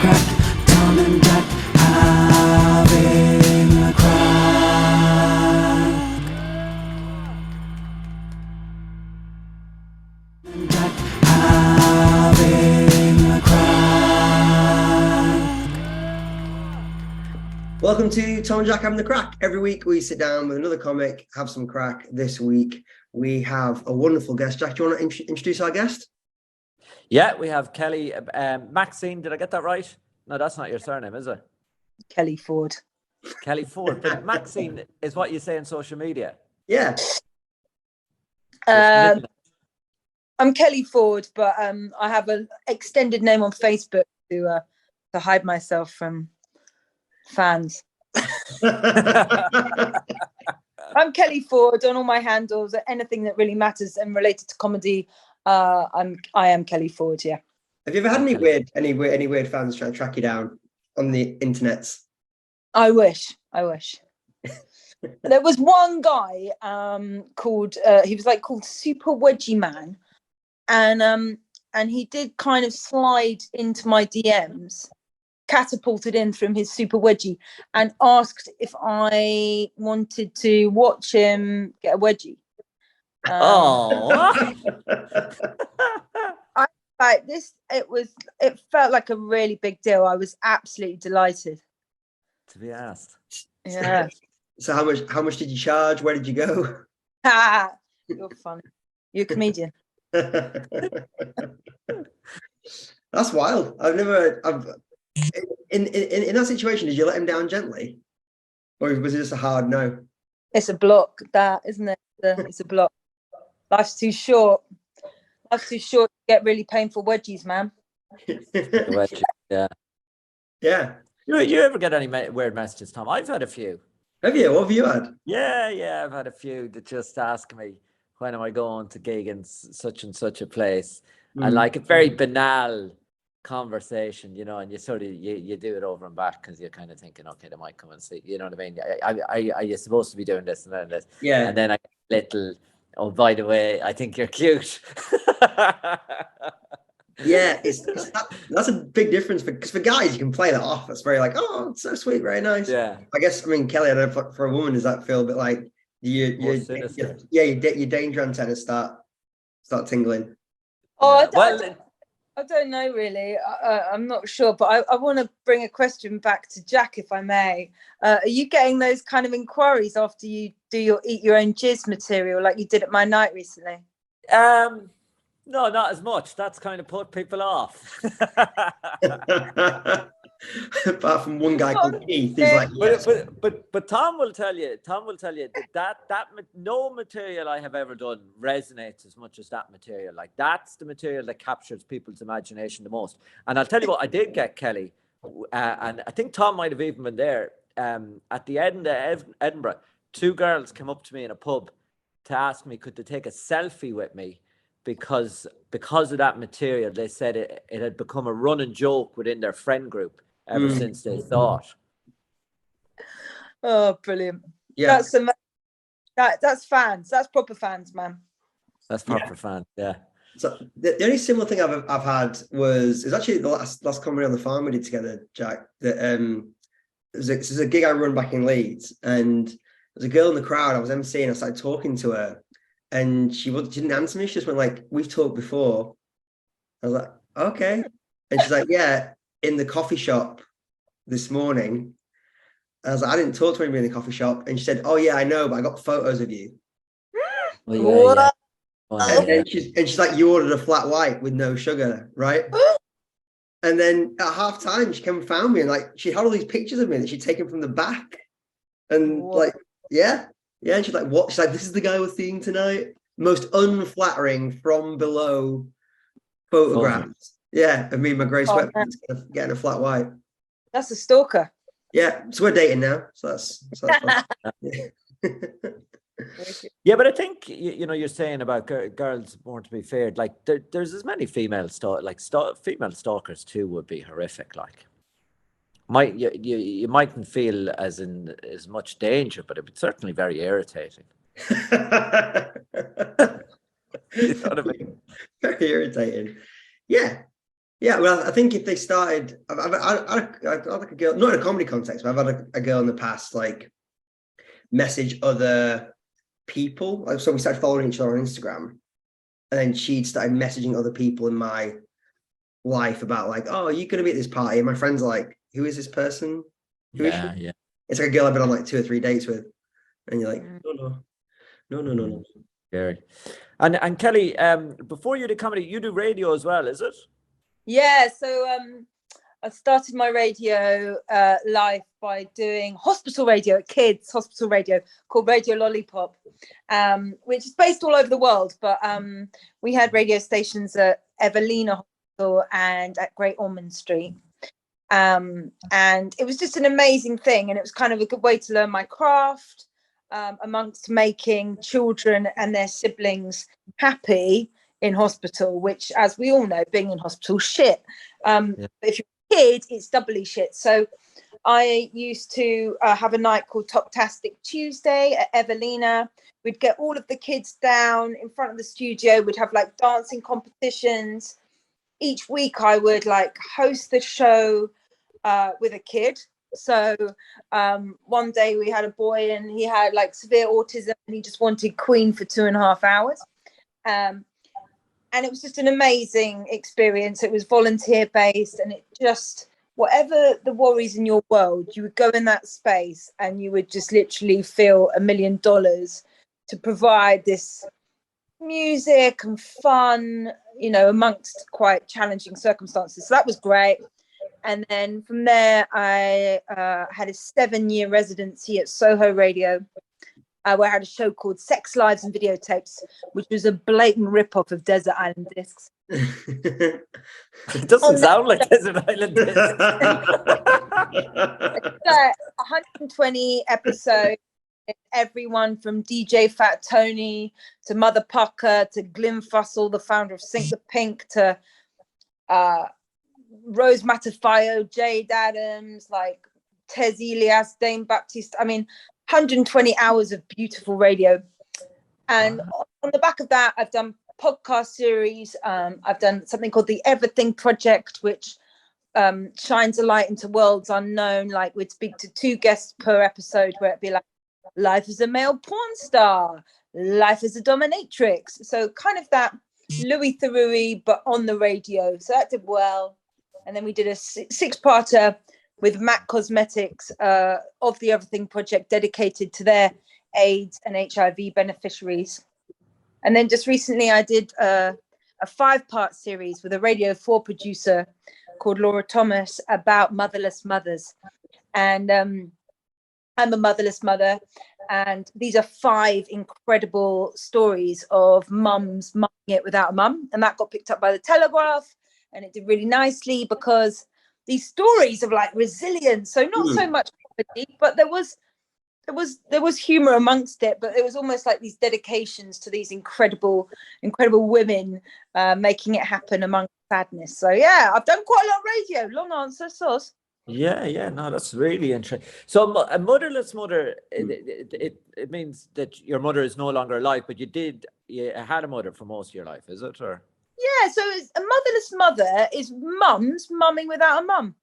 crack. Tom and Jack having a crack. Jack having a crack. Welcome to Tom and Jack having the crack. Every week we sit down with another comic, have some crack. This week we have a wonderful guest. Jack, do you want to introduce our guest? Yeah, we have Kelly. Maxine, did I get that right? No, that's not your surname, is it? Kelly Ford. Kelly Ford. But Maxine is what you say on social media. Yeah. I'm Kelly Ford, but I have an extended name on Facebook to hide myself from fans. I'm Kelly Ford on all my handles. Anything that really matters and related to comedy, I am Kelly Ford. Yeah. Have you ever had any weird fans trying to track you down on the internets? I wish. There was one guy called Super Wedgie Man, and he did kind of slide into my DMs, catapulted in from his Super Wedgie, and asked if I wanted to watch him get a wedgie. Like this, it felt like a really big deal. I was absolutely delighted to be asked. Yeah. So how much did you charge? Where did you go? You're funny. You're a comedian. That's wild. In that situation, did you let him down gently, or was it just a hard no? It's a block, that, isn't it? It's a block. Life's too short. To get really painful wedgies, man. Wedgie, yeah. You ever get any weird messages, Tom? I've had a few. Have you? What have you had? Yeah, I've had a few that just ask me, when am I going to gig in such and such a place? And like a very banal conversation, you know, and you sort of you do it over and back because you're kind of thinking, okay, they might come and see, you know what I mean? Are you supposed to be doing this and then this? Yeah. And then I get little, oh, by the way, I think you're cute. Yeah, that's a big difference because for guys you can play that off. It's very like, oh, it's so sweet, very nice. Yeah. I guess Kelly, I don't know, for a woman, does that feel a bit like your danger antennas start tingling? Oh, I don't know really. I'm not sure, but I want to bring a question back to Jack, if I may. Are you getting those kind of inquiries after you do your eat your own jizz material like you did at my night recently? No, not as much. That's kind of put people off. Apart from one guy called Keith, he's like, yes. But Tom will tell you that no material I have ever done resonates as much as that material. Like that's the material that captures people's imagination the most. And I'll tell you what, I did get, Kelly, and I think Tom might have even been there. At the end of Edinburgh, two girls came up to me in a pub to ask me could they take a selfie with me. Because of that material, they said it had become a running joke within their friend group ever since they saw it. Oh, brilliant! Yeah, that's fans. That's proper fans, man. That's proper fans. Yeah. So the only similar thing I've had was actually the last comedy on the farm we did together, Jack. That this is a gig I run back in Leeds, and there's a girl in the crowd. I was emceeing. I started talking to her. And she didn't answer me. She just went like, we've talked before. I was like, okay. And she's like, yeah, in the coffee shop this morning. I was like, I didn't talk to anybody in the coffee shop. And she said, oh yeah, I know, but I got photos of you. Oh, yeah. And she's like, you ordered a flat white with no sugar, right? And then at half time, she came and found me, and like she had all these pictures of me that she'd taken from the back. And like, yeah. Yeah, and she's like, what? She's like, this is the guy we're seeing tonight. Most unflattering from below photographs. Yeah, of me in my grey sweatpants getting a flat white. That's a stalker. Yeah, so we're dating now. So that's fun. Yeah, but I think you're saying about girls born to be feared. Like there's as many female female stalkers too would be horrific. Like, you mightn't feel as much danger, but it'd be certainly very irritating. You know what I mean? Very irritating. Yeah. Yeah, well, I think if they started, I've had like a girl, not in a comedy context, but I've had a girl in the past like message other people. Like, so we started following each other on Instagram, and then she'd started messaging other people in my life about like, oh, are you going to be at this party? And my friend's like, who is this person? Who is she? Yeah, yeah. It's like a girl I've been on like 2 or 3 dates with, and you're like, no. Scary. And Kelly, before you do comedy, you do radio as well, is it? Yeah, so I started my radio life by doing hospital radio, kids hospital radio, called Radio Lollipop, which is based all over the world. But we had radio stations at Evelina Hospital and at Great Ormond Street. And it was just an amazing thing. And it was kind of a good way to learn my craft amongst making children and their siblings happy in hospital, which, as we all know, being in hospital, shit. But if you're a kid, it's doubly shit. So I used to have a night called Toptastic Tuesday at Evelina. We'd get all of the kids down in front of the studio. We'd have like dancing competitions. Each week I would like host the show with a kid. So one day we had a boy and he had like severe autism and he just wanted Queen for 2.5 hours. And it was just an amazing experience. It was volunteer based, and it just, whatever the worries in your world, you would go in that space and you would just literally feel $1 million to provide this music and fun, you know, amongst quite challenging circumstances. So that was great. And then from there, I had a 7-year residency at Soho Radio, where I had a show called Sex, Lives and Videotapes, which was a blatant rip-off of Desert Island Discs. It doesn't sound like Desert Island Discs. 120 episodes. Everyone from DJ Fat Tony to Mother Pucker to Glyn Fussell, the founder of Sink the Pink, to Rose Matafayo, Jade Adams, like Tez Elias, Dame Baptiste. I mean, 120 hours of beautiful radio. And on the back of that, I've done podcast series. I've done something called the Everything Project, which shines a light into worlds unknown. Like, we'd speak to 2 guests per episode, where it'd be like, life as a male porn star, life as a dominatrix. So kind of that Louis Theroux, but on the radio. So that did well. And then we did a 6-parter with MAC Cosmetics of the Everything Project, dedicated to their AIDS and HIV beneficiaries. And then just recently I did a 5-part series with a Radio 4 producer called Laura Thomas about motherless mothers. And I'm a motherless mother, and these are 5 incredible stories of mums mumming it without a mum. And that got picked up by the Telegraph, and it did really nicely, because these stories of like resilience, so not so much comedy, but there was humor amongst it, but it was almost like these dedications to these incredible women making it happen among sadness. So yeah, I've done quite a lot of radio. Long answer, sauce. Yeah, no, that's really interesting. So a motherless mother, it means that your mother is no longer alive, but you had a mother for most of your life, is it? Or yeah, so it's a motherless mother is mums mumming without a mum.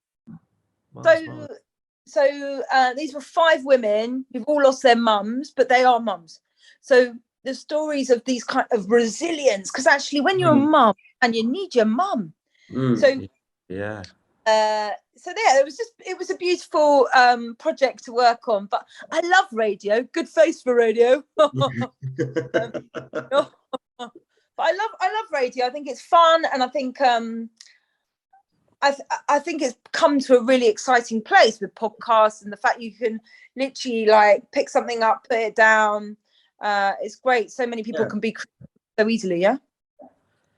So these were 5 women who've all lost their mums, but they are mums. So the stories of these kind of resilience, because actually when you're a mum and you need your mum. So yeah. So yeah, it was a beautiful project to work on. But I love radio. Good face for radio. But I love radio. I think it's fun, and I think I think it's come to a really exciting place with podcasts, and the fact you can literally like pick something up, put it down. It's great. So many people can be so easily. Yeah.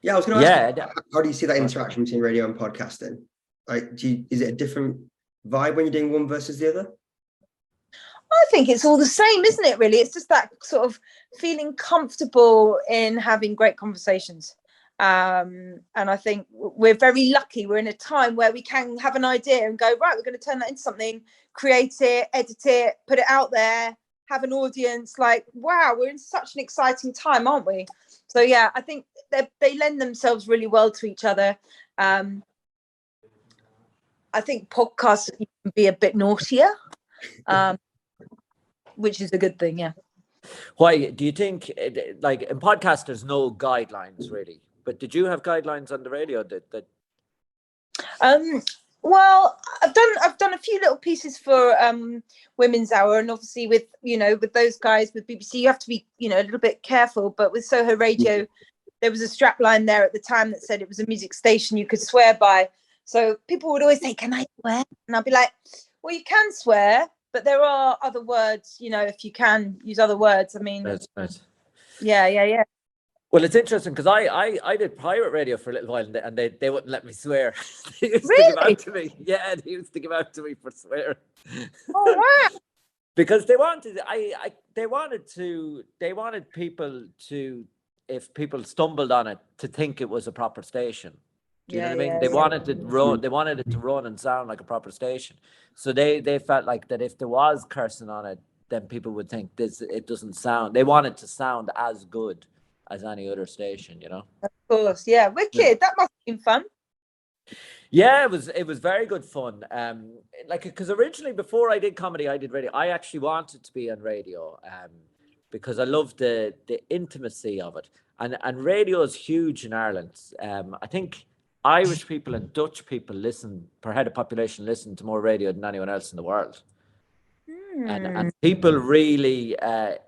Yeah, I was going to ask you, how do you see that interaction between radio and podcasting? Like, is it a different vibe when you're doing one versus the other? I think it's all the same, isn't it, really? It's just that sort of feeling comfortable in having great conversations. And I think we're very lucky. We're in a time where we can have an idea and go, right, we're going to turn that into something, create it, edit it, put it out there, have an audience. Like, wow, we're in such an exciting time, aren't we? So, yeah, I think they lend themselves really well to each other. I think podcasts can be a bit naughtier, which is a good thing. Yeah. Why do you think, like in podcast, there's no guidelines really? But did you have guidelines on the radio that? Well, I've done a few little pieces for Women's Hour, and obviously with with those guys with BBC, you have to be a little bit careful. But with Soho Radio, there was a strap line there at the time that said it was a music station you could swear by. So people would always say, "Can I swear?" And I'd be like, "Well, you can swear, but there are other words. If you can use other words. I mean, That's right. Yeah. Well, it's interesting because I did pirate radio for a little while, and they wouldn't let me swear. They used to give out to me. Yeah, they used to give out to me for swearing. Oh wow! Because they wanted people to, if people stumbled on it, to think it was a proper station. Do you know what I mean? They wanted it run. They wanted it to run and sound like a proper station. So they felt like that if there was cursing on it, then people would think it doesn't sound. They want it to sound as good as any other station, Of course, yeah. Wicked. That must have been fun. Yeah, it was very good fun. Because originally, before I did comedy, I did radio. I actually wanted to be on radio, because I love the intimacy of it, and radio is huge in Ireland. I think Irish people and Dutch people per head of population listen to more radio than anyone else in the world, and people really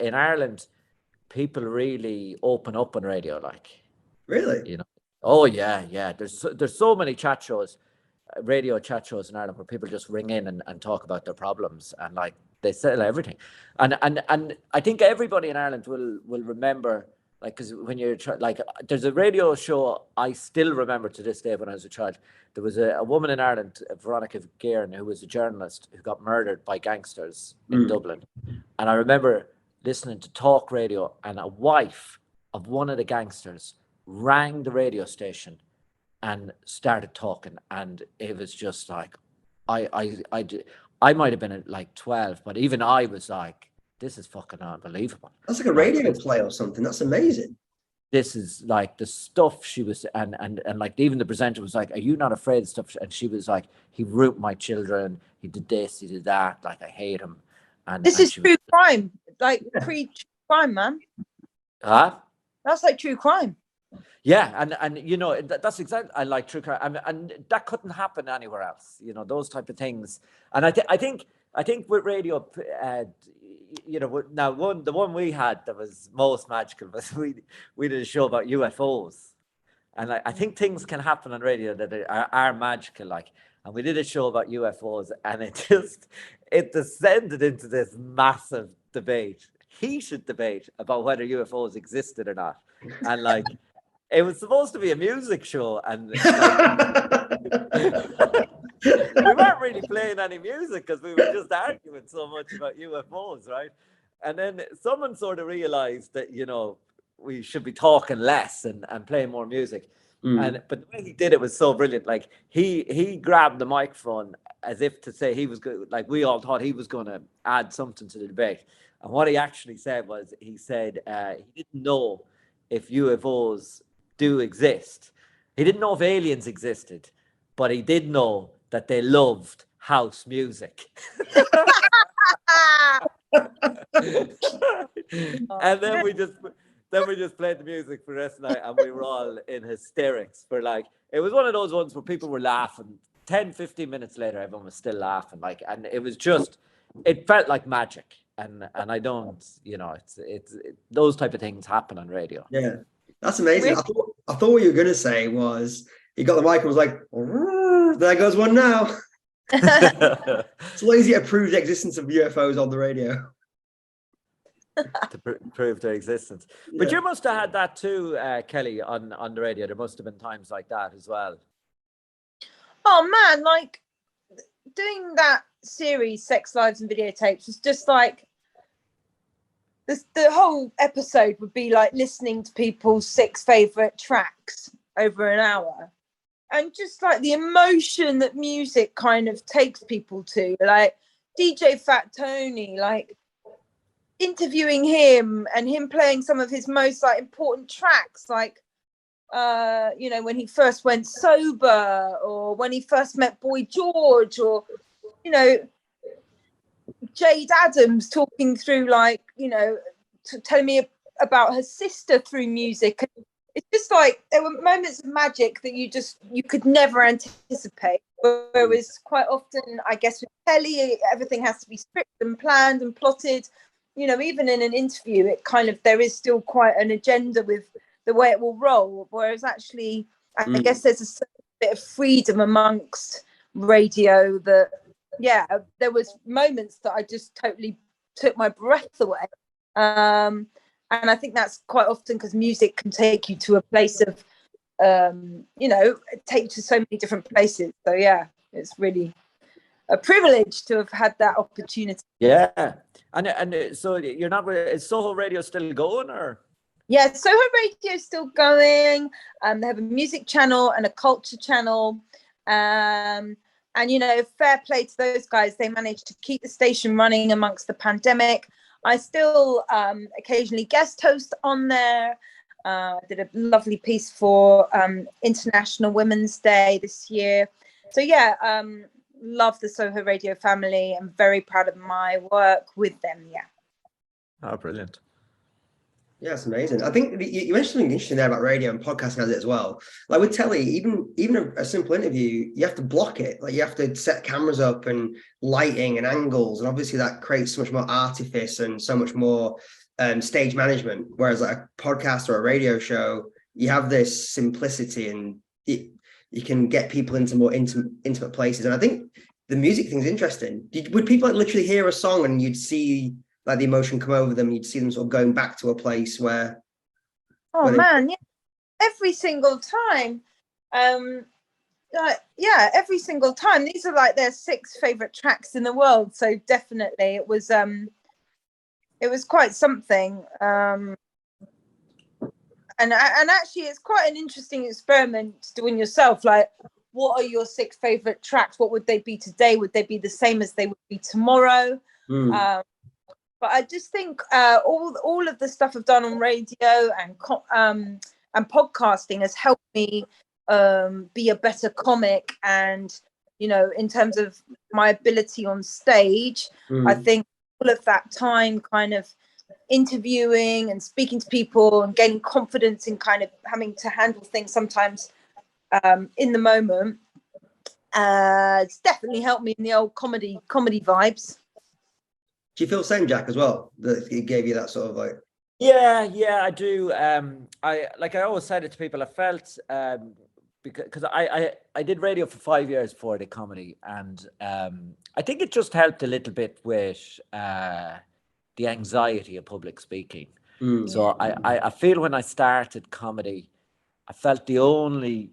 in Ireland, people really open up on radio, like. Really? Oh yeah. There's so many chat shows, radio chat shows in Ireland where people just ring in and talk about their problems, and like they settle everything. And I think everybody in Ireland will remember, like, because when you're like, there's a radio show I still remember to this day when I was a child. There was a woman in Ireland, Veronica Guerin, who was a journalist who got murdered by gangsters in Dublin. And I remember listening to talk radio, and a wife of one of the gangsters rang the radio station and started talking, and it was just like, I might have been at like 12, but even I was like, this is fucking unbelievable. That's like a radio play or something. That's amazing. This is like the stuff she was, and like even the presenter was like, are you not afraid of stuff? And she was like, he raped my children, he did this, he did that, like I hate him. And this is true crime, like pre-true crime, man. That's like true crime. Yeah, and that's exactly, I like true crime, and that couldn't happen anywhere else. Those type of things, and I think with radio, now the one we had that was most magical was we did a show about UFOs, and I think things can happen on radio that are magical, like, and we did a show about UFOs, and it descended into this massive debate, heated debate about whether UFOs existed or not, and like. It was supposed to be a music show, and we weren't really playing any music because we were just arguing so much about UFOs, right? And then someone sort of realized that, we should be talking less and playing more music. But the way he did it was so brilliant. Like he grabbed the microphone as if to say he was good. Like we all thought he was going to add something to the debate. And what he actually said was, he said he didn't know if UFOs do exist. He didn't know if aliens existed, but he did know that they loved house music. And then we just played the music for the rest of the night, and we were all in hysterics for like, it was one of those ones where people were laughing 10-15 minutes later, everyone was still laughing, like, and it was just, it felt like magic. And I don't, it's those type of things happen on radio. Yeah, that's amazing. I thought what you were going to say was he got the mic and was like, there goes one now. It's lazy to prove the existence of UFOs on the radio. To prove their existence. But you must have had that too, Kelly, on the radio. There must have been times like that as well. Oh man, like doing that series, Sex Lives and Videotapes, was just like the whole episode would be like listening to people's 6 favorite tracks over an hour, and just like the emotion that music kind of takes people to, like DJ Fat Tony, like interviewing him and him playing some of his most like important tracks, like you know, when he first went sober, or when he first met Boy George, or, you know, Jade Adams talking through, like, you know, telling me about her sister through music. It's just like there were moments of magic that you could never anticipate. Whereas quite often, I guess with telly, everything has to be scripted and planned and plotted. You know, even in an interview, it kind of, there is still quite an agenda with the way it will roll. Whereas actually, I guess there's a certain bit of freedom amongst radio that, yeah, there was moments that I just totally took my breath away. And I think that's quite often because music can take you to a place of, you know, take you to so many different places. So yeah, it's really a privilege to have had that opportunity. Yeah. And so you're not, is Soho Radio still going, or? Yeah, Soho Radio is still going. They have a music channel and a culture channel. And, you know, fair play to those guys. They managed to keep the station running amongst the pandemic. I still occasionally guest host on there. I did a lovely piece for International Women's Day this year. So yeah, love the Soho Radio family. I'm very proud of my work with them. Yeah. Oh, brilliant. Yeah, it's amazing. I think you mentioned something interesting there about radio and podcasting has it as well. Like with telly, even a simple interview, you have to block it. Like you have to set cameras up and lighting and angles, and obviously that creates so much more artifice and so much more stage management. Whereas like a podcast or a radio show, you have this simplicity, and you can get people into more intimate places. And I think the music thing's interesting. Would people like literally hear a song and you'd see like the emotion come over them, you'd see them sort of going back to a place where man, yeah, every single time. Yeah, every single time. These are like their 6 favorite tracks in the world, so definitely it was quite something. And actually it's quite an interesting experiment doing yourself. Like, what are your 6 favorite tracks? What would they be today? Would they be the same as they would be tomorrow? But I just think all of the stuff I've done on radio and podcasting has helped me be a better comic. And, you know, in terms of my ability on stage, I think all of that time kind of interviewing and speaking to people and gaining confidence in kind of having to handle things sometimes in the moment, it's definitely helped me in the old comedy vibes. Do you feel the same, Jack, as well? That it gave you that sort of like... Yeah, I do. I always said it to people. I felt because I did radio for 5 years before I did comedy, and I think it just helped a little bit with the anxiety of public speaking. So I feel when I started comedy, I felt the only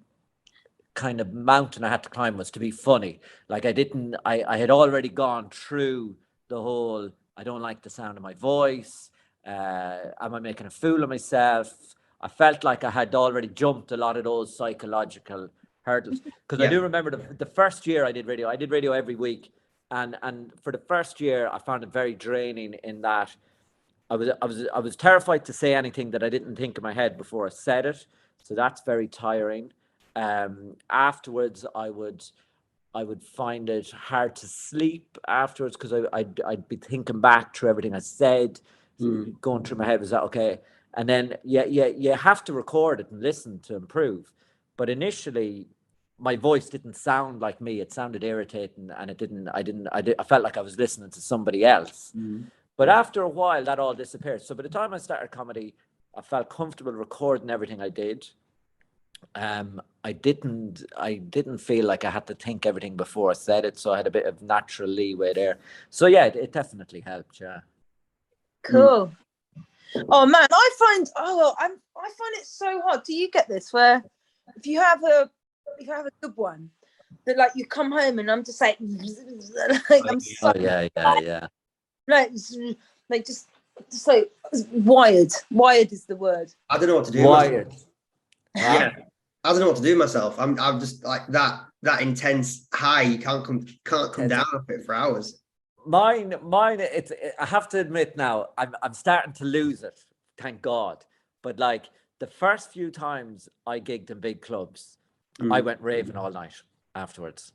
kind of mountain I had to climb was to be funny. Like I had already gone through the whole, I don't like the sound of my voice. Am I making a fool of myself? I felt like I had already jumped a lot of those psychological hurdles. Because I do remember the first year I did radio every week. And for the first year, I found it very draining in that I was terrified to say anything that I didn't think in my head before I said it. So that's very tiring. Afterwards, I would find it hard to sleep afterwards because I'd be thinking back through everything I said, going through my head, was that okay? And then you have to record it and listen to improve. But initially, my voice didn't sound like me. It sounded irritating, and I felt like I was listening to somebody else. But after a while, that all disappeared. So by the time I started comedy, I felt comfortable recording everything I did. I didn't feel like I had to think everything before I said it, so I had a bit of natural leeway there. So yeah, it definitely helped. Yeah. Cool. Oh man, I find it so hard. Do you get this? Where if you have a good one, that like you come home and I'm just like, I'm so yeah. like just like wired. Wired is the word. I don't know what to do. Wired. Yeah. I don't know what to do myself. I'm just like that intense high. You can't come down off it for hours. Mine. I have to admit now, I'm starting to lose it. Thank God. But like the first few times I gigged in big clubs, I went raving all night afterwards.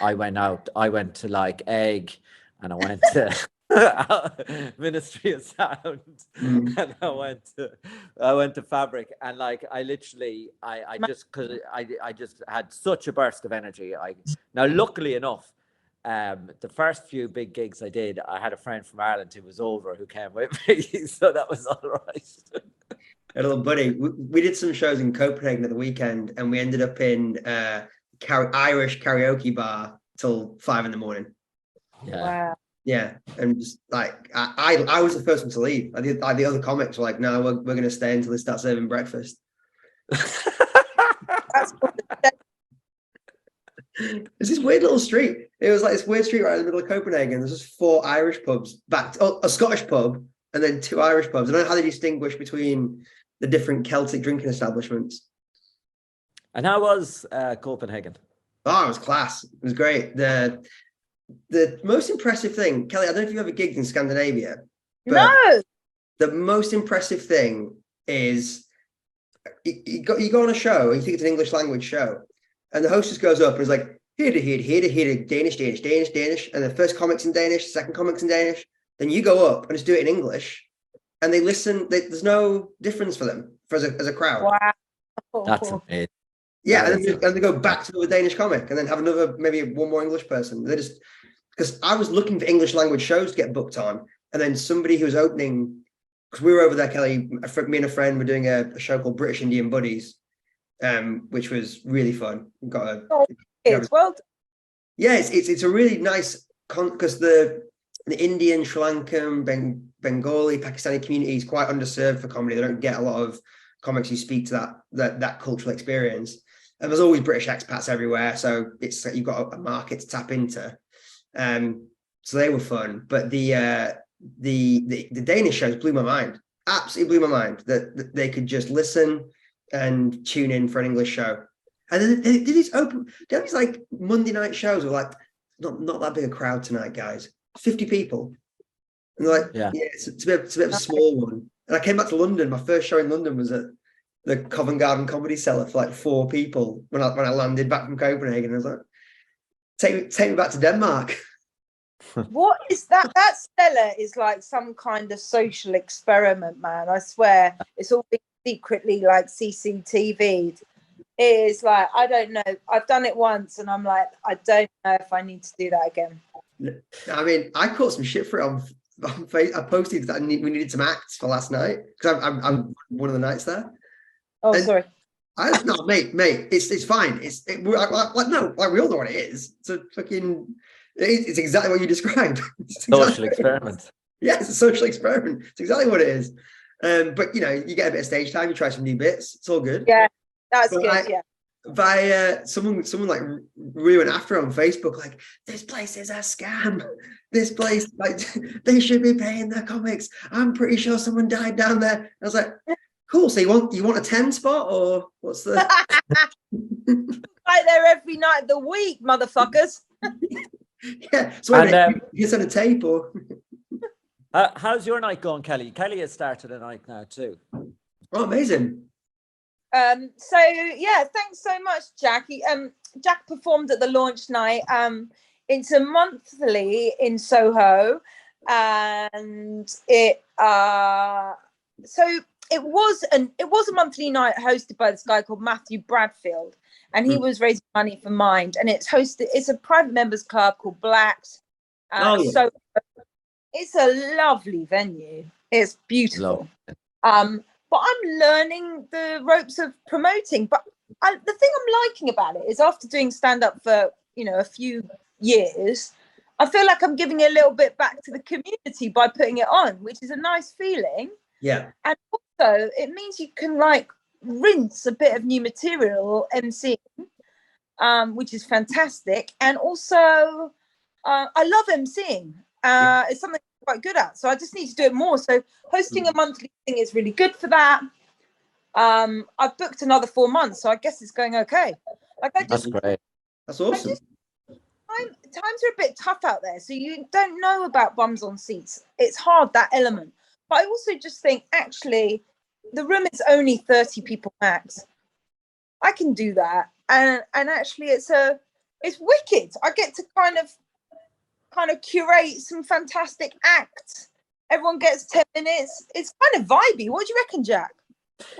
I went out. I went to like Egg, and I went to Ministry of Sound, and I went to Fabric, and like I literally, I just because I just had such a burst of energy. Now, luckily enough, the first few big gigs I did, I had a friend from Ireland who was over who came with me, so that was all right. A little buddy. We did some shows in Copenhagen at the weekend, and we ended up in Irish karaoke bar till 5 a.m. Yeah. Wow. Yeah, and just like I was the first one to leave. The other comics were like, "No, we're going to stay until they start serving breakfast." That's It's this weird little street. It was like this weird street right in the middle of Copenhagen. There's just 4 Irish pubs, a Scottish pub, and then 2 Irish pubs. I don't know how they distinguish between the different Celtic drinking establishments. And how was Copenhagen? Oh, it was class. It was great. The most impressive thing, Kelly, I don't know if you've ever gigged in Scandinavia, but no. the most impressive thing is you go on a show and you think it's an English language show, and the hostess goes up and is like, here, Danish, and the first comic's in Danish, second comic's in Danish. Then you go up and just do it in English, and they listen. There's no difference for them as a crowd. Wow. That's amazing. Yeah, and they go back to the Danish comic and then have maybe one more English person. They just, because I was looking for English language shows to get booked on, and then somebody who was opening, because we were over there, Kelly, me and a friend were doing a show called British Indian Buddies, which was really fun. Well, yeah, it's a really nice because the Indian, Sri Lankan, Bengali, Pakistani community is quite underserved for comedy. They don't get a lot of comics who speak to that cultural experience. And there's always British expats everywhere, so it's you've got a market to tap into. So they were fun, but the Danish shows blew my mind. Absolutely blew my mind that they could just listen and tune in for an English show. And then they did these like Monday night shows with like not that big a crowd tonight, guys. 50 people. And they're like, yeah, it's a bit of a small one. And I came back to London. My first show in London was at the Covent Garden Comedy Cellar for like 4 people when I landed back from Copenhagen. I was like, take me back to Denmark. what is that? That cellar is like some kind of social experiment, man. I swear, it's all been secretly like CCTV'd. It is like, I don't know. I've done it once, and I'm like, I don't know if I need to do that again. I mean, I caught some shit for it on Facebook. I posted that we needed some acts for last night because I'm one of the nights there. Oh, sorry. No, mate, it's fine. We all know what it is. It's a fucking. It's exactly what you described. Social experiment. Yeah, it's a social experiment. It's exactly what it is. But you get a bit of stage time. You try some new bits. It's all good. Yeah, that's good. Someone like really went after on Facebook, like, this place is a scam. This place, like, they should be paying their comics. I'm pretty sure someone died down there. I was like, cool. So you want a 10 spot, or what's the right there every night of the week, motherfuckers. Yeah. So you send a tape or how's your night going, Kelly? Kelly has started a night now too. Oh, amazing. So yeah, thanks so much, Jack. Jack performed at the launch night. It's a monthly in Soho, and it was a monthly night hosted by this guy called Matthew Bradfield, and he was raising money for Mind, and it's a private members club called Blacks. So it's a lovely venue. It's beautiful. But I'm learning the ropes of promoting. But the thing I'm liking about it is, after doing stand-up for a few years, I feel like I'm giving a little bit back to the community by putting it on, which is a nice feeling. Yeah. And also, it means you can like rinse a bit of new material emceeing, which is fantastic. And also, I love emceeing. It's something I'm quite good at, so I just need to do it more. So hosting a monthly thing is really good for that. I've booked another 4 months, so I guess it's going okay. That's great. That's awesome. Times are a bit tough out there, so you don't know about bums on seats. It's hard, that element. But I also just think, actually, the room is only 30 people max. I can do that, and actually it's wicked. I get to kind of curate some fantastic acts. Everyone gets 10 minutes. It's kind of vibey. What do you reckon, Jack?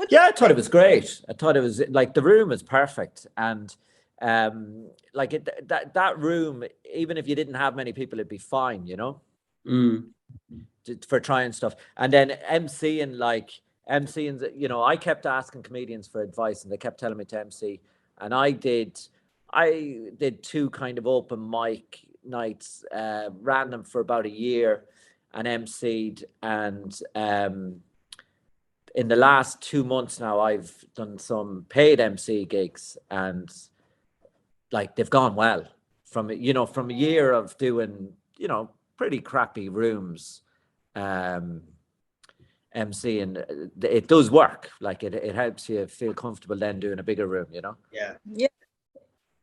Yeah, I thought it was great. I thought it was like the room was perfect, and like that room, even if you didn't have many people, it'd be fine, you know, for trying stuff. And then MCing, you know, I kept asking comedians for advice, and they kept telling me to MC, and I did 2 kind of open mic nights, ran them for about a year, and MC'd, and in the last 2 months now, I've done some paid MC gigs, and like they've gone well from a year of doing, you know, pretty crappy rooms. MC, and it does work. Like it helps you feel comfortable then doing a bigger room, you know? Yeah.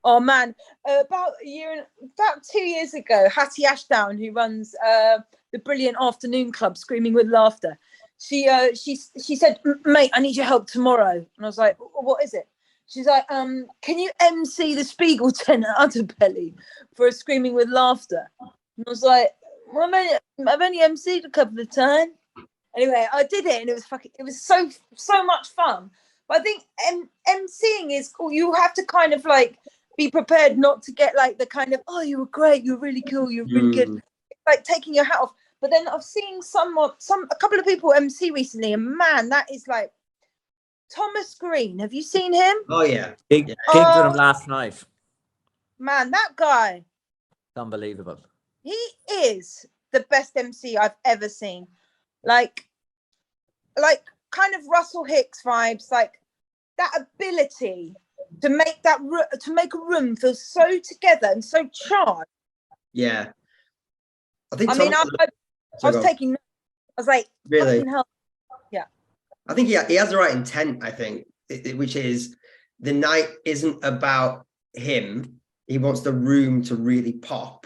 Oh man, about 2 years ago, Hattie Ashdown, who runs the brilliant afternoon club Screaming with Laughter, she said, mate, I need your help tomorrow. And I was like, what is it? She's like, can you MC the Spiegelten at Underbelly for a Screaming with Laughter? And I was like, well, I've only MC'd a couple of times. Anyway, I did it, and it was so much fun. But I think MCing is cool. You have to kind of like be prepared not to get like the kind of, oh, you were great, you're really cool, you're really good, like taking your hat off. But then I've seen a couple of people MC recently, and man, that is like Thomas Green. Have you seen him? Oh yeah. Gigged with him last night. Man, that guy, It's unbelievable. he is the best MC I've ever seen. Like kind of Russell Hicks vibes, like that ability to make a room feel so together and so charged. Yeah. I was taking notes. I was like, really? fucking hell. Yeah. I think he has the right intent, I think, which is the night isn't about him. He wants the room to really pop,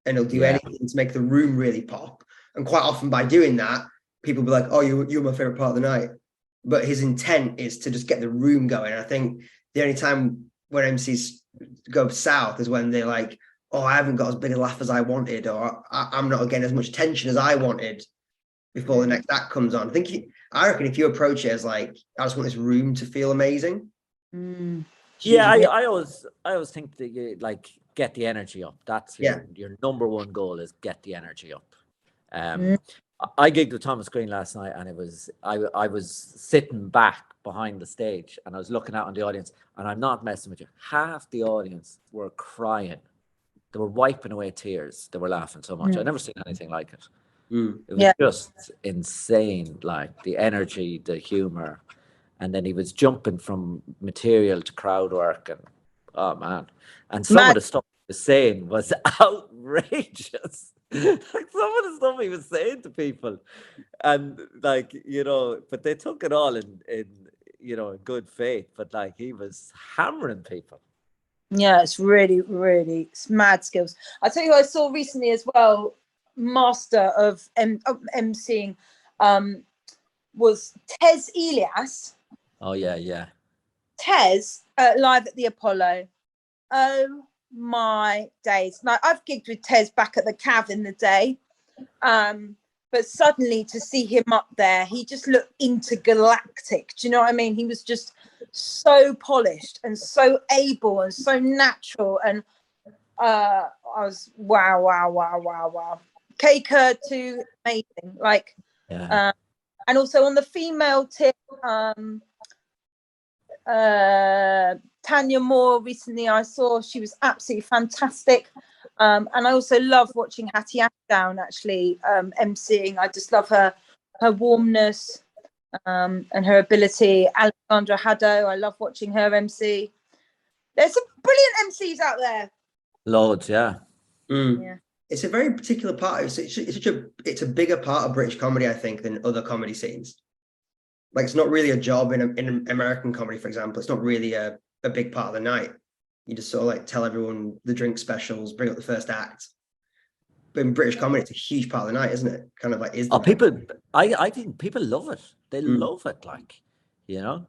and he'll do anything to make the room really pop. And quite often by doing that, people will be like, oh, you're my favorite part of the night. But his intent is to just get the room going. And I think the only time when MCs go south is when they're like, oh, I haven't got as big a laugh as I wanted, or I'm not getting as much attention as I wanted before the next act comes on. I reckon if you approach it as like, I just want this room to feel amazing. Yeah, I always think that you like get the energy up. That's your number one goal, is get the energy up. I gigged with Thomas Green last night, and I was sitting back behind the stage, and I was looking out on the audience, and I'm not messing with you. Half the audience were crying. They were wiping away tears. They were laughing so much. I'd never seen anything like it. It was just insane, like the energy, the humor. And then he was jumping from material to crowd work, and oh man. And some of the stuff he was saying was outrageous. Like some of the stuff he was saying to people, and like, you know, but they took it all in you know, in good faith. But like he was hammering people. Yeah, it's really, really, it's mad skills. I tell you, I saw recently as well, master of MCing was Tez Elias. Oh yeah. Tez live at the Apollo. Oh my days. Now, I've gigged with Tez back at the Cav in the day. But suddenly to see him up there, he just looked intergalactic. Do you know what I mean? He was just so polished and so able and so natural. And I was wow. K-Kurd too, amazing. Like, and also on the female tip, Tanya Moore recently I saw, she was absolutely fantastic. And I also love watching Hattie Ashdown actually MCing. I just love her warmness and her ability. Alexandra Haddo, I love watching her MC. There's some brilliant MCs out there. Loads, yeah. It's a very particular part. It's a bigger part of British comedy, I think, than other comedy scenes. Like, it's not really a job in American comedy, for example. It's not really a big part of the night. You just sort of like tell everyone the drink specials, bring up the first act. But in British comedy, it's a huge part of the night, isn't it? Kind of like, I think people love it. They love it, like, you know.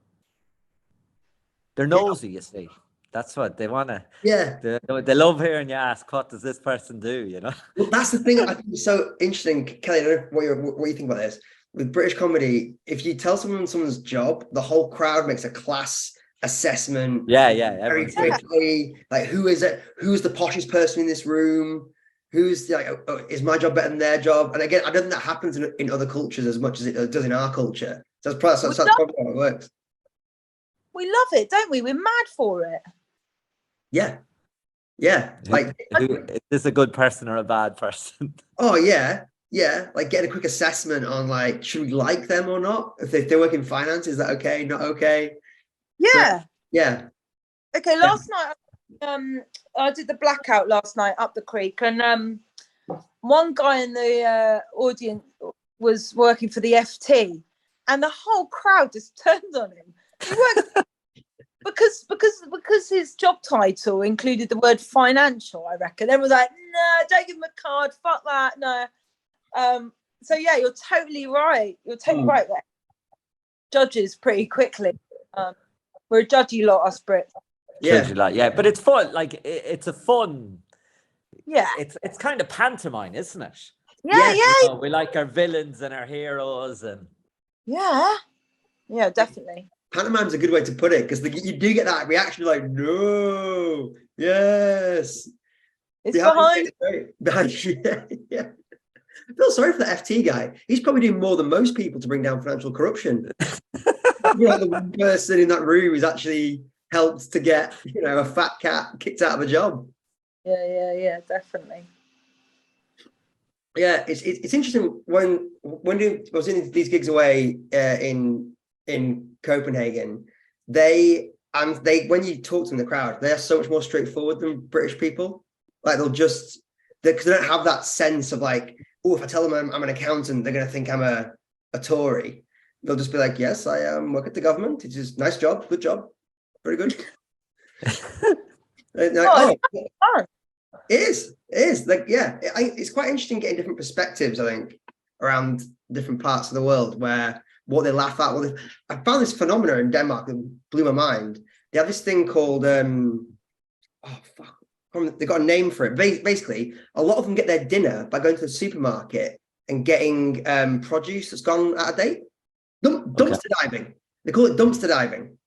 They're nosy, you see. That's what they want to. Yeah. They love hearing you ask, what does this person do, you know? Well, that's the thing I think is so interesting, Kelly. I don't know what you think about this. With British comedy, if you tell someone someone's job, the whole crowd makes a class assessment. Yeah, Very everyone's quickly. Like, who is it? Who's the poshest person in this room? Who's like, is my job better than their job? And again, I don't think that happens in other cultures as much as it does in our culture. So that's probably how it works. We love it, don't we? We're mad for it. Yeah. Yeah. Like, is this a good person or a bad person? oh yeah. Yeah. Like getting a quick assessment on like, should we like them or not? If they work in finance, is that okay? Not okay? Yeah. So, yeah. Okay, last night I did the blackout last night up the creek, and one guy in the audience was working for the FT, and the whole crowd just turned on him. He worked because his job title included the word financial, I reckon. Everyone was like, no, don't give him a card, fuck that, no. So yeah, you're totally right. You're totally right there. Judges pretty quickly. We're a judgy lot, us Brits. Yeah, but it's fun. Like it's a fun. Yeah, it's kind of pantomime, isn't it? Yeah. You know, we like our villains and our heroes, and yeah, definitely. Pantomime's a good way to put it, because you do get that reaction like, no, yes. It's behind. Yeah. I feel sorry for the FT guy. He's probably doing more than most people to bring down financial corruption. Like the one person in that room who's actually helped to get, a fat cat kicked out of a job. Yeah, definitely. Yeah, it's interesting when I was in these gigs away in Copenhagen, they when you talk to them in the crowd, they are so much more straightforward than British people. Like because they don't have that sense of like, oh, if I tell them I'm an accountant, they're going to think I'm a Tory. They'll just be like, yes, I work at the government. It's just nice job, good job, very good. Like, it is like, yeah, it's quite interesting getting different perspectives, I think, around different parts of the world where what they laugh at. Well, I found this phenomenon in Denmark that blew my mind. They have this thing called they've got a name for it. Basically, a lot of them get their dinner by going to the supermarket and getting produce that's gone out of date. Dumpster diving. They call it dumpster diving.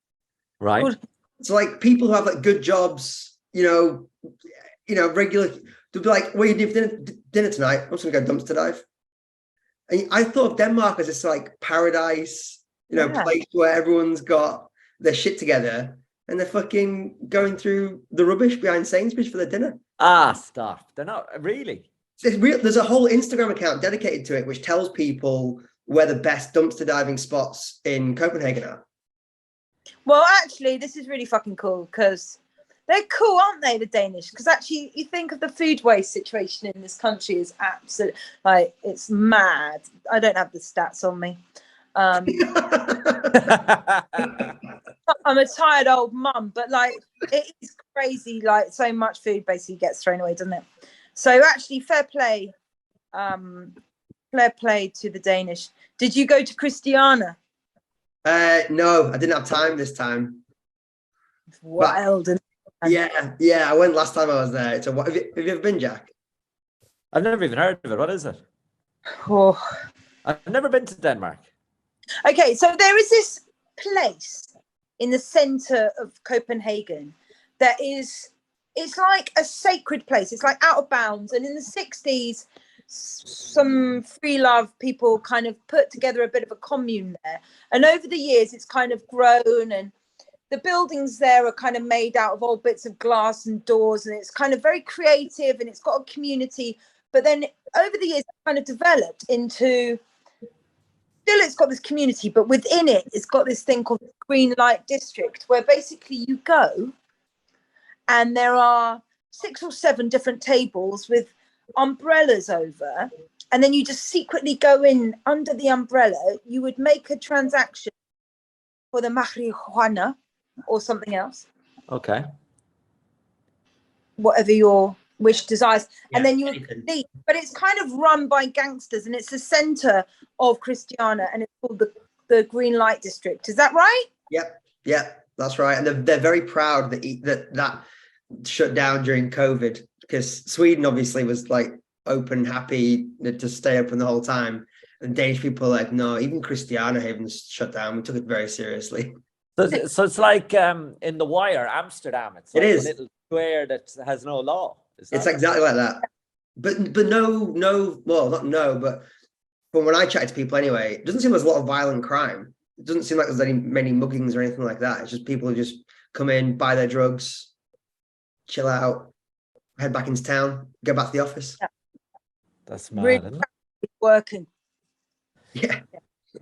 Right. So like people who have like good jobs, regular, they'll be like, what are you doing for dinner tonight? I'm just gonna go dumpster dive. And I thought of Denmark as this like paradise, place where everyone's got their shit together and they're fucking going through the rubbish behind Sainsbury's for their dinner. Stop. They're not really. It's real. There's a whole Instagram account dedicated to it, which tells people where the best dumpster diving spots in Copenhagen are. Well, actually, this is really fucking cool because they're cool, aren't they, the Danish? Because actually, you think of the food waste situation in this country is absolute, like, it's mad. I don't have the stats on me. I'm a tired old mum, but like, it is crazy. Like, so much food basically gets thrown away, doesn't it? So actually, fair play to the Danish. Did you go to Christiana? No, I didn't have time this time. Wild. Yeah, I went last time I was there. Have you ever been, Jack? I've never even heard of it. What is it? Oh. I've never been to Denmark. Okay, so there is this place in the center of Copenhagen that it's like a sacred place. It's like out of bounds. And in the 60s, some free love people kind of put together a bit of a commune there. And over the years, it's kind of grown, and the buildings there are kind of made out of old bits of glass and doors, and it's kind of very creative, and it's got a community. But then over the years, it kind of developed into, still it's got this community, but within it, it's got this thing called Green Light District, where basically you go and there are 6 or 7 different tables with umbrellas over, and then you just secretly go in under the umbrella. You would make a transaction for the marijuana or something else. Okay. Whatever your wish desires. Yeah, and then you would leave. But it's kind of run by gangsters, and it's the center of Christiana, and it's called the the green light district. Is that right? Yep, that's right. And they're very proud that shut down during COVID, because Sweden obviously was like open, happy to stay open the whole time. And Danish people are like, no, even Christiana Haven's shut down. We took it very seriously. So it's like in The Wire, Amsterdam. It's like It is a little square that has no law. It's exactly like that. But well, not no, but from when I chatted to people anyway, it doesn't seem there's a lot of violent crime. It doesn't seem like there's many muggings or anything like that. It's just people who just come in, buy their drugs, chill out, head back into town, go back to the office. Yeah. That's mad, Really isn't it? working. Yeah.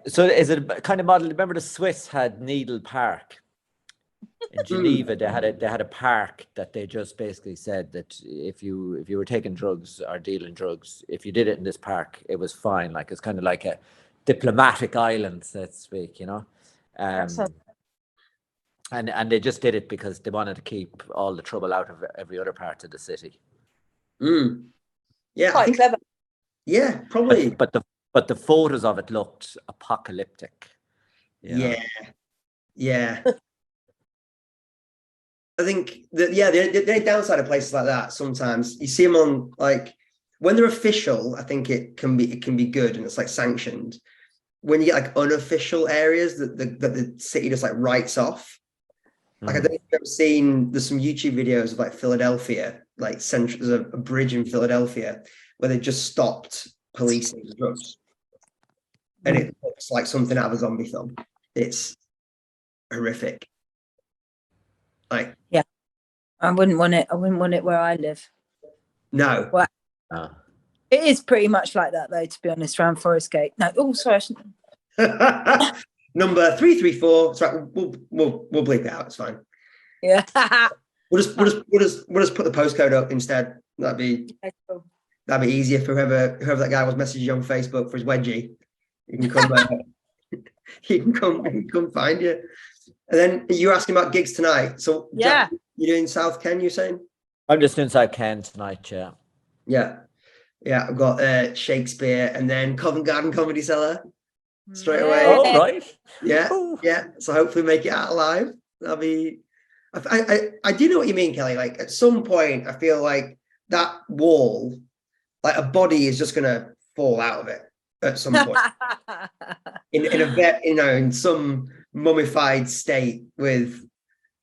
So is it a kind of model? Remember the Swiss had Needle Park in Geneva. They had a park that they just basically said that if you were taking drugs or dealing drugs, if you did it in this park, it was fine. Like it's kind of like a diplomatic island, so to speak, you know. And they just did it because they wanted to keep all the trouble out of every other part of the city. Yeah, Quite clever. Yeah, probably. But the photos of it looked apocalyptic. Yeah. I think that the downside of places like that, sometimes you see them on, like, when they're official, I think it can be good and it's like sanctioned. When you get like unofficial areas that the city just like writes off. Like I don't know if you've ever seen, there's some YouTube videos of like Philadelphia, like there's a bridge in Philadelphia where they just stopped policing drugs. And it looks like something out of a zombie film. It's horrific. Like, yeah, I wouldn't want it where I live. No. Well, it is pretty much like that though, to be honest, around Forest Gate. No, sorry. Number 334. It's right. We'll bleep it out. It's fine. Yeah. We'll just put the postcode up instead. That'd be easier for whoever that guy was messaging you on Facebook for his wedgie. He can come. He can come find you. And then you're asking about gigs tonight. So yeah, Jack, you're doing South Ken, you're saying? I'm just doing South Ken tonight. Yeah. I've got Shakespeare and then Covent Garden Comedy Cellar straight away. Oh, right. Yeah. So hopefully make it out alive. That'll be. I do know what you mean, Kelly. Like at some point, I feel like that wall, like a body is just gonna fall out of it at some point. in some mummified state with,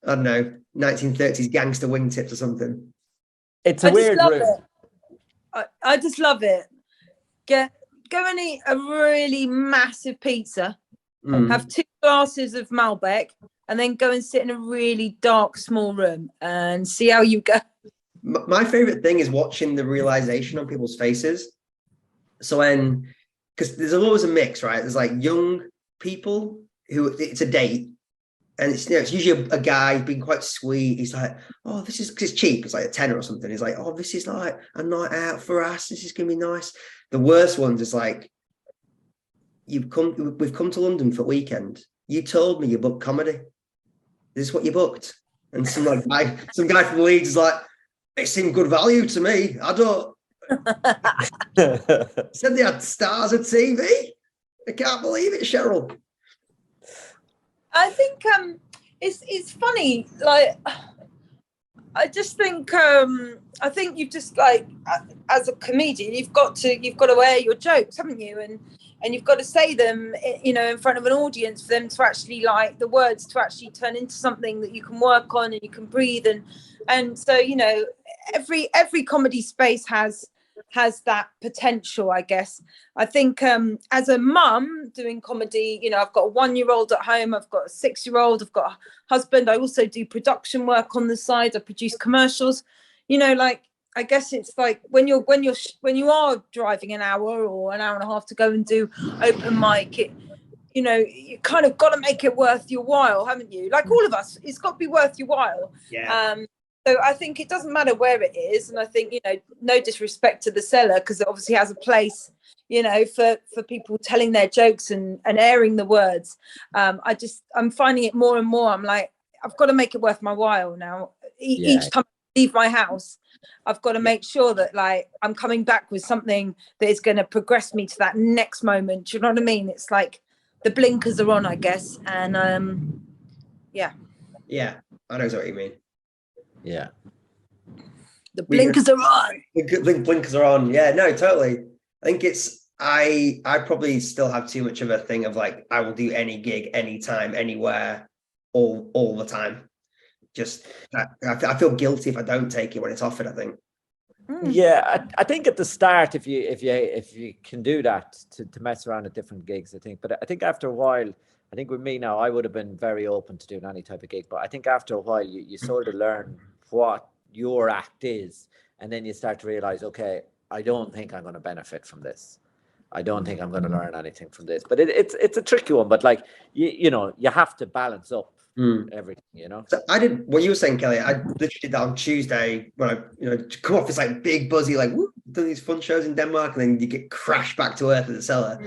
I don't know, 1930s gangster wingtips or something. It's a weird room. I just love it. Go and eat a really massive pizza, have 2 glasses of Malbec, and then go and sit in a really dark, small room and see how you go. My favorite thing is watching the realization on people's faces. So because there's always a mix, right? There's like young people who it's a date, and it's usually a guy being quite sweet. He's like, oh, this is, because it's cheap. It's like a tenner or something. He's like, oh, this is like a night out for us. This is gonna be nice. The worst ones is like, we've come to London for a weekend. You told me you booked comedy. This is what you booked. And some guy from Leeds is like, it seemed good value to me. I don't. Said they had stars at TV. I can't believe it, Cheryl. I think it's funny. Like, I just think I think you've just, like, as a comedian, you've got to air your jokes, haven't you? And you've got to say them, in front of an audience for them to actually, like, the words to actually turn into something that you can work on and you can breathe. And so, every comedy space has that potential, I guess. I think as a mum doing comedy, I've got a 1-year-old at home, I've got a 6-year-old, I've got a husband. I also do production work on the side. I produce commercials. Like, I guess it's like when you are driving an hour or an hour and a half to go and do open mic, you kind of got to make it worth your while, haven't you? Like all of us, it's got to be worth your while. Yeah. So I think it doesn't matter where it is, and I think no disrespect to the Cellar, because it obviously has a place, for people telling their jokes and airing the words. I'm finding it more and more. I'm like, I've got to make it worth my while now. Each time I leave my house, I've got to make sure that, like, I'm coming back with something that is going to progress me to that next moment. Do you know what I mean? It's like the blinkers are on, I guess. And yeah, I know what you mean. Yeah. the blinkers are on. The blinkers are on. Yeah, no, totally. I think I probably still have too much of a thing of like, I will do any gig, anytime, anywhere, all the time. Just I feel guilty if I don't take it when it's offered, I think. Yeah, I think at the start, if you can do that to mess around at different gigs, I think. But I think after a while, I think with me now, I would have been very open to doing any type of gig. But I think after a while, you sort of learn what your act is, and then you start to realize, okay, I don't think I'm going to benefit from this. I don't think I'm going to learn anything from this. But it's a tricky one. But like you know, you have to balance up everything, you know. So I did what you were saying, Kelly. I literally did that on Tuesday when I come off this like big buzzy, like whoop, done these fun shows in Denmark, and then you get crashed back to earth at the cellar.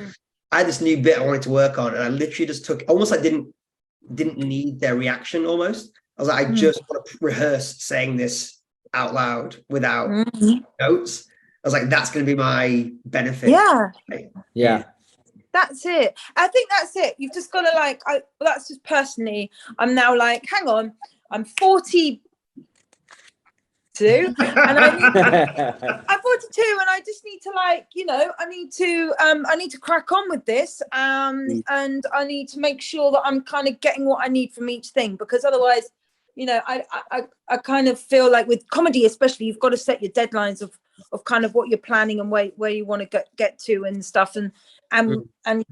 I had this new bit I wanted to work on, and I literally just took almost like didn't need their reaction almost. I was like, I just want to rehearse saying this out loud without notes. I was like, that's going to be my benefit. Yeah. That's it. I think that's it. You've just got to like, that's just personally, I'm now like, hang on, I'm 42 and I'm 42 and I just need to like, you know, I need to crack on with this. And I need to make sure that I'm kind of getting what I need from each thing, because otherwise, you know, I kind of feel like with comedy, especially, you've got to set your deadlines of kind of what you're planning and where you want to get to and stuff, and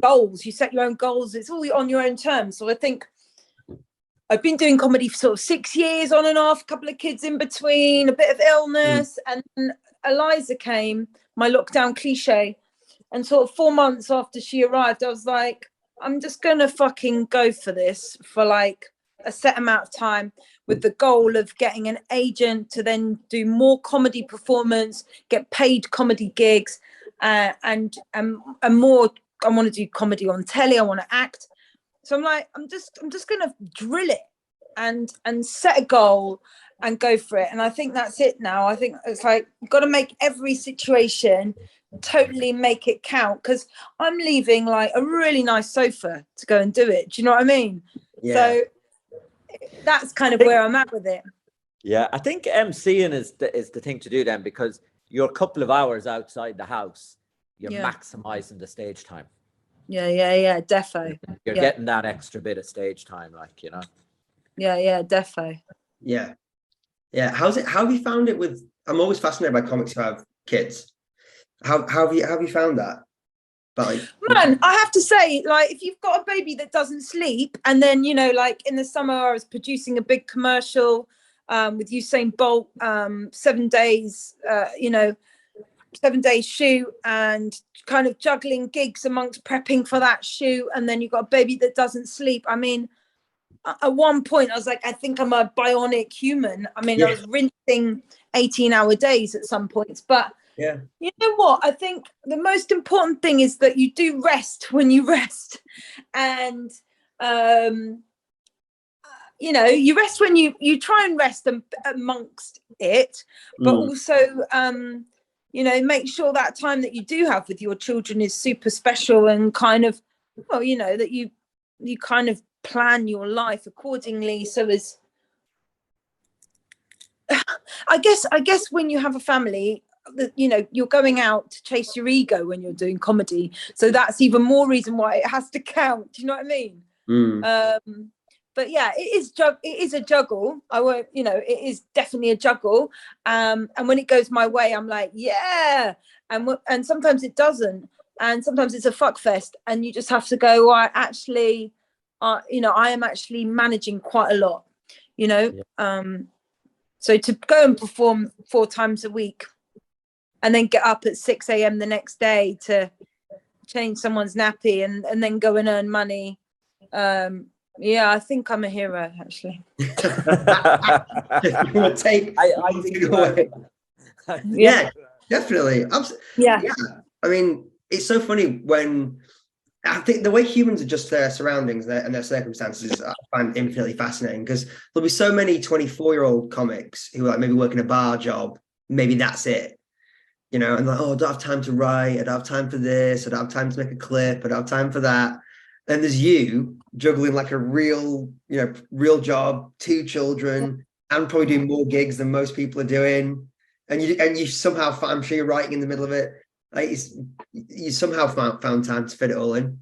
goals. You set your own goals. It's all on your own terms. So I think I've been doing comedy for sort of 6 years on and off, a couple of kids in between, a bit of illness, and Eliza came, my lockdown cliche, and sort of 4 months after she arrived, I was like, I'm just gonna fucking go for this for like a set amount of time, with the goal of getting an agent to then do more comedy performance, get paid comedy gigs, and more. I want to do comedy on telly. I want to act. So I'm like, I'm just gonna drill it and set a goal and go for it. And I think that's it now. I think it's like, you've got to make every situation totally make it count, because I'm leaving like a really nice sofa to go and do it. Do you know what I mean? Yeah. So that's kind of where I'm at with it. Yeah, I think MCing is the thing to do then, because you're a couple of hours outside the house, you're maximizing the stage time. Yeah, defo. You're getting that extra bit of stage time, like, you know. Yeah, defo. Yeah. How have you found it with? I'm always fascinated by comics who have kids. How have you found that? Like, man, I have to say, like, if you've got a baby that doesn't sleep, and then, you know, like in the summer I was producing a big commercial with Usain Bolt, 7 days, 7 days shoot, and kind of juggling gigs amongst prepping for that shoot, and then you've got a baby that doesn't sleep. I mean, at one point I was like, I think I'm a bionic human. I mean, I was rinsing 18-hour days at some points, but you know what? I think the most important thing is that you do rest when you rest, and you know, you rest when you try and rest amongst it, but also you know, make sure that time that you do have with your children is super special, and kind of, well, you know, that you kind of plan your life accordingly. So as I guess when you have a family, you know, you're going out to chase your ego when you're doing comedy, so that's even more reason why it has to count. Do you know what I mean? But yeah, it is a juggle. I won't, you know, it is definitely a juggle, and when it goes my way, I'm like, yeah, and sometimes it doesn't, and sometimes it's a fuck fest, and you just have to go, well, actually, you know, I am actually managing quite a lot, you know. So to go and perform 4 times a week, and then get up at 6 a.m. the next day to change someone's nappy, and then go and earn money. Yeah, I think I'm a hero, actually. You would take. I think away. Yeah, definitely. Yeah. I mean, it's so funny when I think the way humans adjust to their surroundings and their circumstances, I find infinitely fascinating, because there'll be so many 24-year-old comics who are like maybe working a bar job, maybe that's it, you know, and like, oh, I don't have time to write, I don't have time for this, I don't have time to make a clip, I don't have time for that. and there's you juggling like a real job, 2 children, and probably doing more gigs than most people are doing. And you somehow, I'm sure you're writing in the middle of it. Like you somehow found time to fit it all in.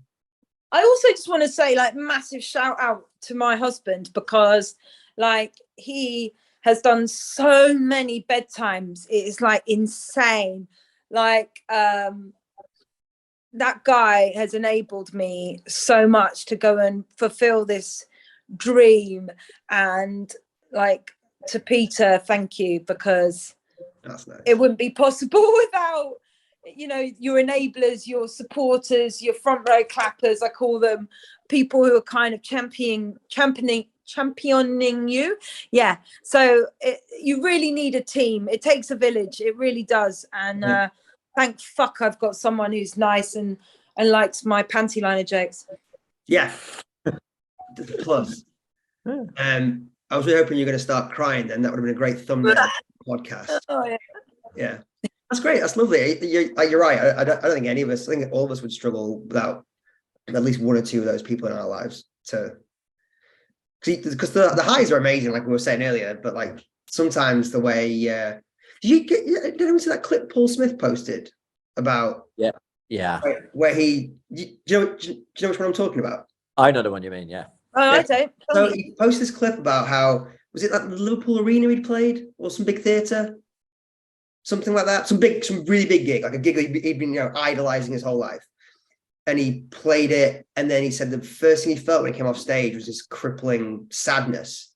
I also just want to say, like, massive shout out to my husband, because like he has done so many bedtimes. It is like insane. Like that guy has enabled me so much to go and fulfill this dream. And like, to Peter, thank you, because That's nice. it wouldn't be possible without, you know, your enablers, your supporters, your front row clappers, I call them, people who are kind of championing you. Yeah. So you really need a team. It takes a village. It really does. And thank fuck I've got someone who's nice and likes my panty liner jokes. Yeah. Plus. I was really hoping you're going to start crying then. That would have been a great thumbnail podcast. Oh, yeah. Yeah. That's great. That's lovely. You're right. I don't think any of us, I think all of us would struggle without at least 1 or 2 of those people in our lives because the highs are amazing, like we were saying earlier, but like sometimes the way, did anyone see that clip Paul Smith posted about? Yeah. Where do you know which one I'm talking about? I know the one you mean. Yeah. Oh, Yeah. I don't. So he posted this clip about how, was it like the Liverpool Arena he'd played or some big theatre? Something like that. Some really big gig, like a gig he'd been, idolizing his whole life. And he played it. And then he said the first thing he felt when he came off stage was this crippling sadness.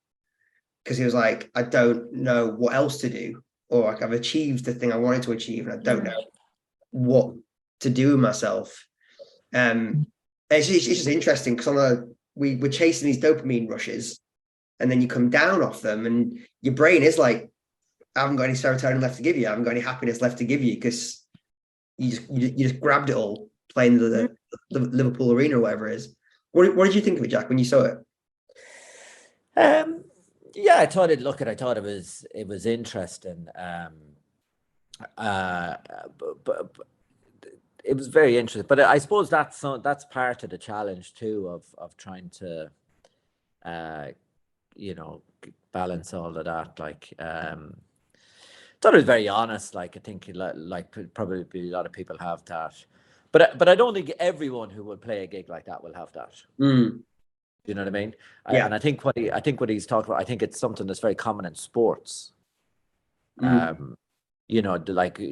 Because he was like, I don't know what else to do. Or like, I've achieved the thing I wanted to achieve, and I don't know what to do with myself. And it's just interesting because we're chasing these dopamine rushes, and then you come down off them, and your brain is like, I haven't got any serotonin left to give you. I haven't got any happiness left to give you, because you just grabbed it all playing the Liverpool Arena or whatever it is. What did you think of it, Jack, when you saw it? Yeah, I thought it was interesting. But it was very interesting. But I suppose that's part of the challenge too of trying to balance all of that. Like thought it was very honest. Like I think like probably a lot of people have that, but I don't think everyone who would play a gig like that will have that. You know what I mean? Yeah. And I think what he's talking about, I think it's something that's very common in sports. Like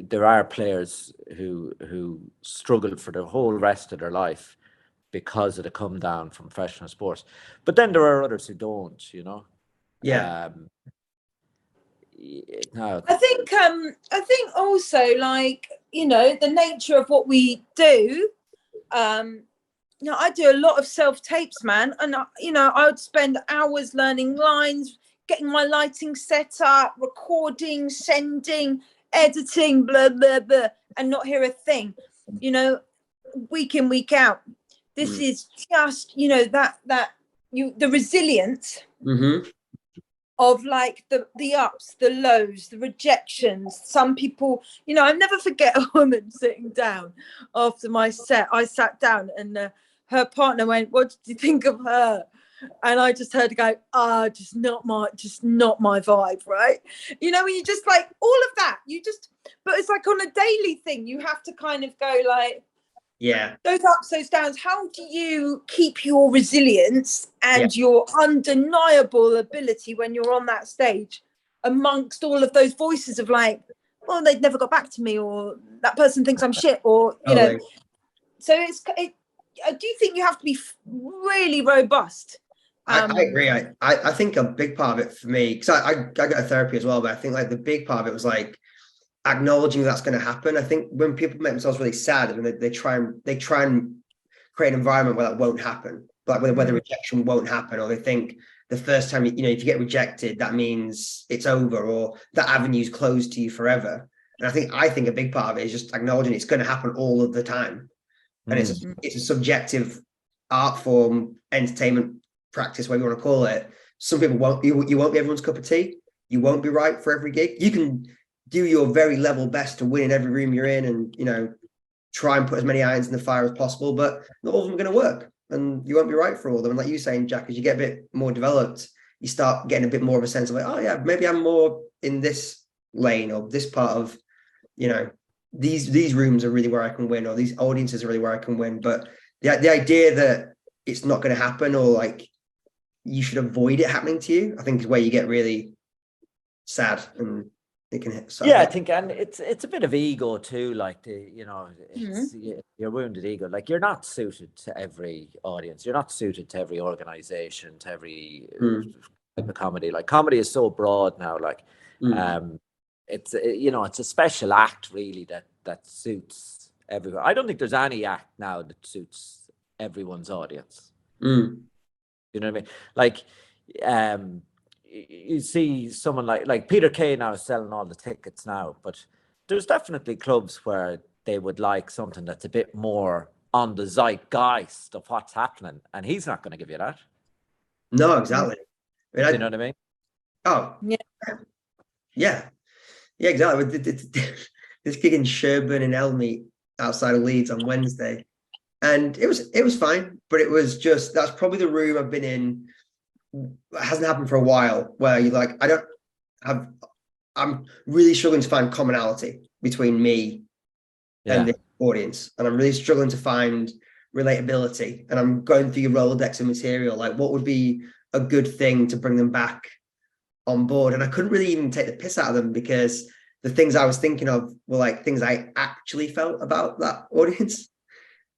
there are players who struggle for the whole rest of their life because of the come down from professional sports. But then there are others who don't, Yeah. No. I think also, like, the nature of what we do, I do a lot of self-tapes, man. And, I would spend hours learning lines, getting my lighting set up, recording, sending, editing, blah, blah, blah, and not hear a thing, week in, week out. This is just, the resilience of like the ups, the lows, the rejections. Some people, I never forget a woman sitting down after my set. I sat down and her partner went, "What did you think of her?" And I just heard her go, just not my vibe, right? When you just like all of that, but it's like on a daily thing, you have to kind of go like, yeah, those ups, those downs. How do you keep your resilience and your undeniable ability when you're on that stage amongst all of those voices of like, well, they'd never got back to me, or that person thinks I'm shit, or so I do think you have to be really robust. I agree. I think a big part of it for me, because I got a therapy as well, but I think like the big part of it was like acknowledging that's going to happen. I think when people make themselves really sad, when they try and create an environment where that won't happen, like where the rejection won't happen, or they think the first time if you get rejected, that means it's over, or that avenue's closed to you forever. And I think a big part of it is just acknowledging it's going to happen all of the time, and it's a subjective art form, entertainment practice, whatever you want to call it. Some people won't. You won't be everyone's cup of tea. You won't be right for every gig. You can do your very level best to win in every room you're in, and try and put as many irons in the fire as possible, but not all of them are going to work. and you won't be right for all of them. And like you saying, Jack, as you get a bit more developed, you start getting a bit more of a sense of like, oh yeah, maybe I'm more in this lane or this part of, you know, these rooms are really where I can win, or these audiences are really where I can win. But the idea that it's not going to happen, or like you should avoid it happening to you, I think is where you get really sad, and it can hit. Yeah, I think, and it's a bit of ego too, like it's your wounded ego. Like, you're not suited to every audience, you're not suited to every organization, to every type of comedy. Like, comedy is so broad now. Like, it's it's a special act really that suits everyone. I don't think there's any act now that suits everyone's audience. You know what I mean? Like, you see someone like Peter Kay now is selling all the tickets now, but there's definitely clubs where they would like something that's a bit more on the zeitgeist of what's happening, and he's not going to give you that. No, exactly. I mean, you know what I mean? Oh, yeah, exactly. This gig in Sherburn and Elmeet outside of Leeds on Wednesday, and it was fine, but it was just, that's probably the room I've been in. It hasn't happened for a while, where you're like, I'm really struggling to find commonality between me and the audience, and I'm really struggling to find relatability, and I'm going through your Rolodex of material, like what would be a good thing to bring them back on board. And I couldn't really even take the piss out of them, because the things I was thinking of were like things I actually felt about that audience,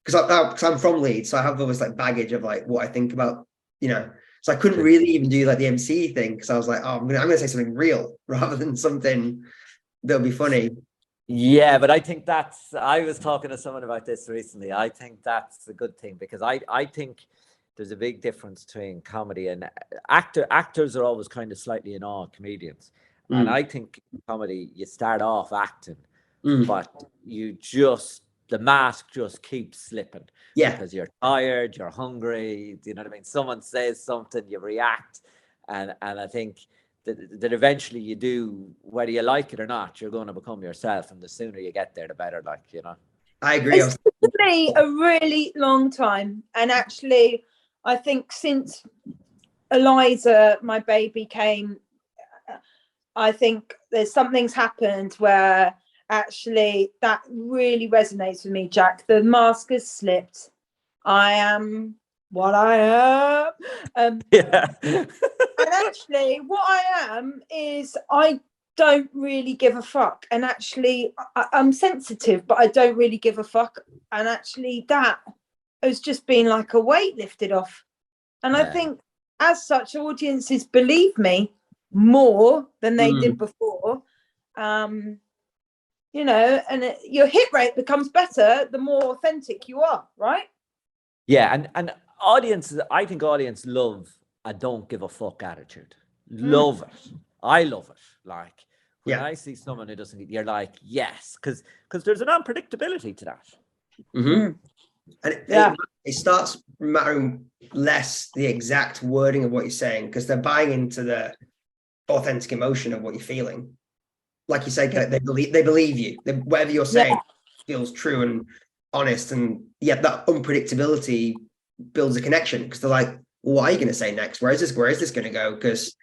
because I'm from Leeds, so I have always like baggage of like what I think about, so I couldn't really even do like the MC thing, because I was like, oh, I'm gonna say something real rather than something that'll be funny. Yeah, but I think I was talking to someone about this recently. I think that's a good thing, because I think there's a big difference between comedy and actors are always kind of slightly in awe of comedians. And I think in comedy, you start off acting, but the mask just keeps slipping. Yeah. Because you're tired, you're hungry, you know what I mean? Someone says something, you react. And I think that eventually you do, whether you like it or not, you're going to become yourself. And the sooner you get there, the better, I agree. It's taken me a really long time. And actually, I think since Eliza, my baby, came, I think there's something's happened where actually that really resonates with me, Jack. The mask has slipped. I am what I am. And actually what I am is I don't really give a fuck. And actually I'm sensitive, but I don't really give a fuck. And actually that has just been like a weight lifted off. And I think as such, audiences believe me more than they did before. And your hit rate becomes better the more authentic you are, right? Yeah, and audiences, I think audience love a don't give a fuck attitude. Love it. I love it. Like, when I see someone who doesn't, you're like, yes, because there's an unpredictability to that. And it starts mattering less the exact wording of what you're saying, because they're buying into the authentic emotion of what you're feeling. Like you say, they believe you. Whatever you're saying feels true and honest, and that unpredictability builds a connection, because they're like, well, what are you going to say next? Where is this going to go? Because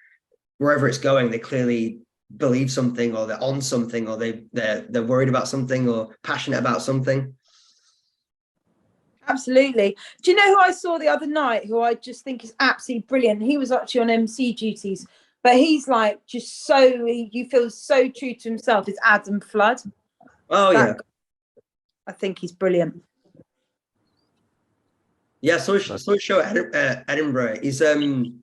wherever it's going, they clearly believe something, or they're on something, or they're worried about something, or passionate about something. Absolutely. Do you know who I saw the other night, who I just think is absolutely brilliant? He was actually on MC duties, but he's like just you feel so true to himself. Is Adam Flood. Oh, yeah. I think he's brilliant. Yeah, so a show at Edinburgh. He's actually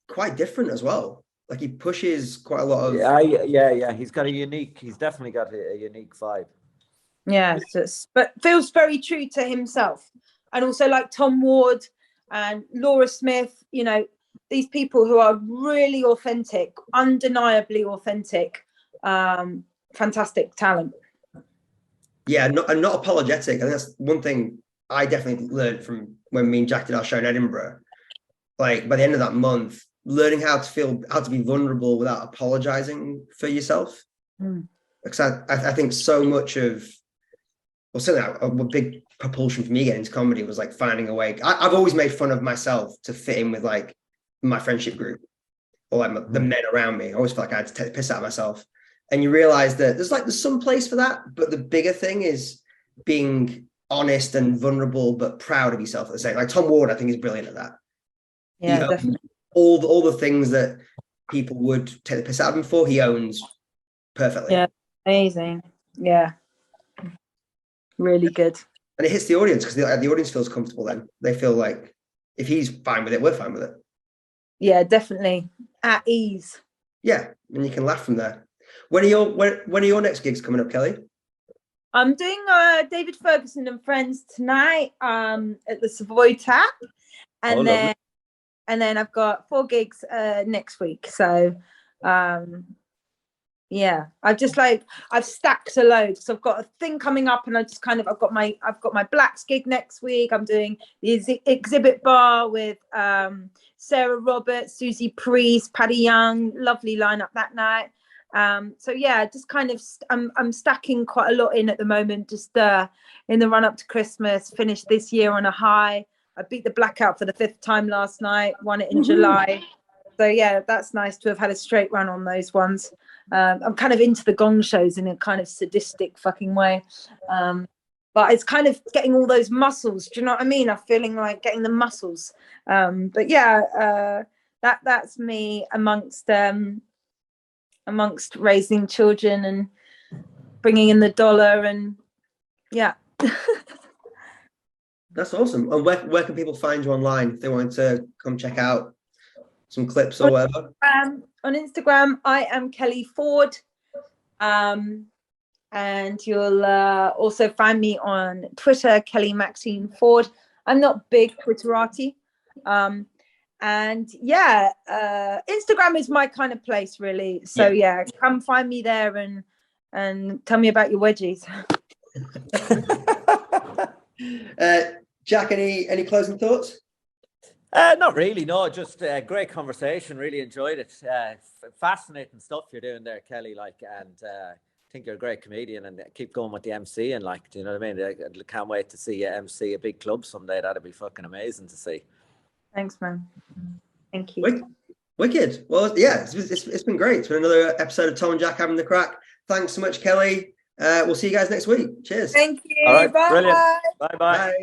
quite different as well. Like, he pushes quite a lot of. Yeah. He's definitely got a unique vibe. Yeah, but feels very true to himself. And also like Tom Ward and Laura Smith, these people who are really authentic, undeniably authentic, fantastic talent. Yeah, not apologetic. And that's one thing I definitely learned from when me and Jack did our show in Edinburgh. Like, by the end of that month, learning how to be vulnerable without apologizing for yourself. Because I think so much of well, certainly a big propulsion for me getting into comedy was like finding a way. I've always made fun of myself to fit in with like my friendship group or like the men around me. I always felt like I had to take the piss out of myself. And you realize that there's some place for that, but the bigger thing is being honest and vulnerable, but proud of yourself at the same. Like Tom Ward, I think is brilliant at that. Yeah, definitely. All the things that people would take the piss out of him for, he owns perfectly. Yeah, amazing. Yeah, really good. And it hits the audience because the audience feels comfortable. Then they feel like if he's fine with it, we're fine with it. Yeah, definitely at ease. Yeah, and you can laugh from there. When are your next gigs coming up, Kelly? I'm doing David Ferguson and Friends tonight at the Savoy Tap, and then I've got 4 gigs next week. So yeah, I've stacked a load because I've got a thing coming up, and I've got my Blacks gig next week. I'm doing the exhibit bar with Sarah Roberts, Susie Priest, Paddy Young, lovely lineup that night. So yeah, just kind of I'm stacking quite a lot in at the moment, just in the run up to Christmas. Finished this year on a high. I beat the blackout for the 5th time last night, won it in July. So yeah, that's nice to have had a straight run on those ones. I'm kind of into the gong shows in a kind of sadistic fucking way. But it's kind of getting all those muscles. Do you know what I mean? I'm feeling like getting the muscles. But yeah, that's me amongst raising children and bringing in the dollar, and yeah. That's awesome. And where can people find you online if they want to come check out some clips or whatever? On Instagram, I am Kelly Ford. And you'll also find me on Twitter, Kelly Maxine Ford. I'm not big Twitterati. And yeah, Instagram is my kind of place, really. So yeah, come find me there and tell me about your wedgies. Jack, any closing thoughts? Not really, no. Just a great conversation. Really enjoyed it. Fascinating stuff you're doing there, Kelly. And I think you're a great comedian, and keep going with the MC. And do you know what I mean? I can't wait to see you MC a big club someday. That'd be fucking amazing to see. Thanks, man. Thank you. Wicked. Well, yeah, it's been great. It's been another episode of Tom and Jack having the crack. Thanks so much, Kelly. We'll see you guys next week. Cheers. Thank you. All right, Bye. brilliant. Bye. Bye.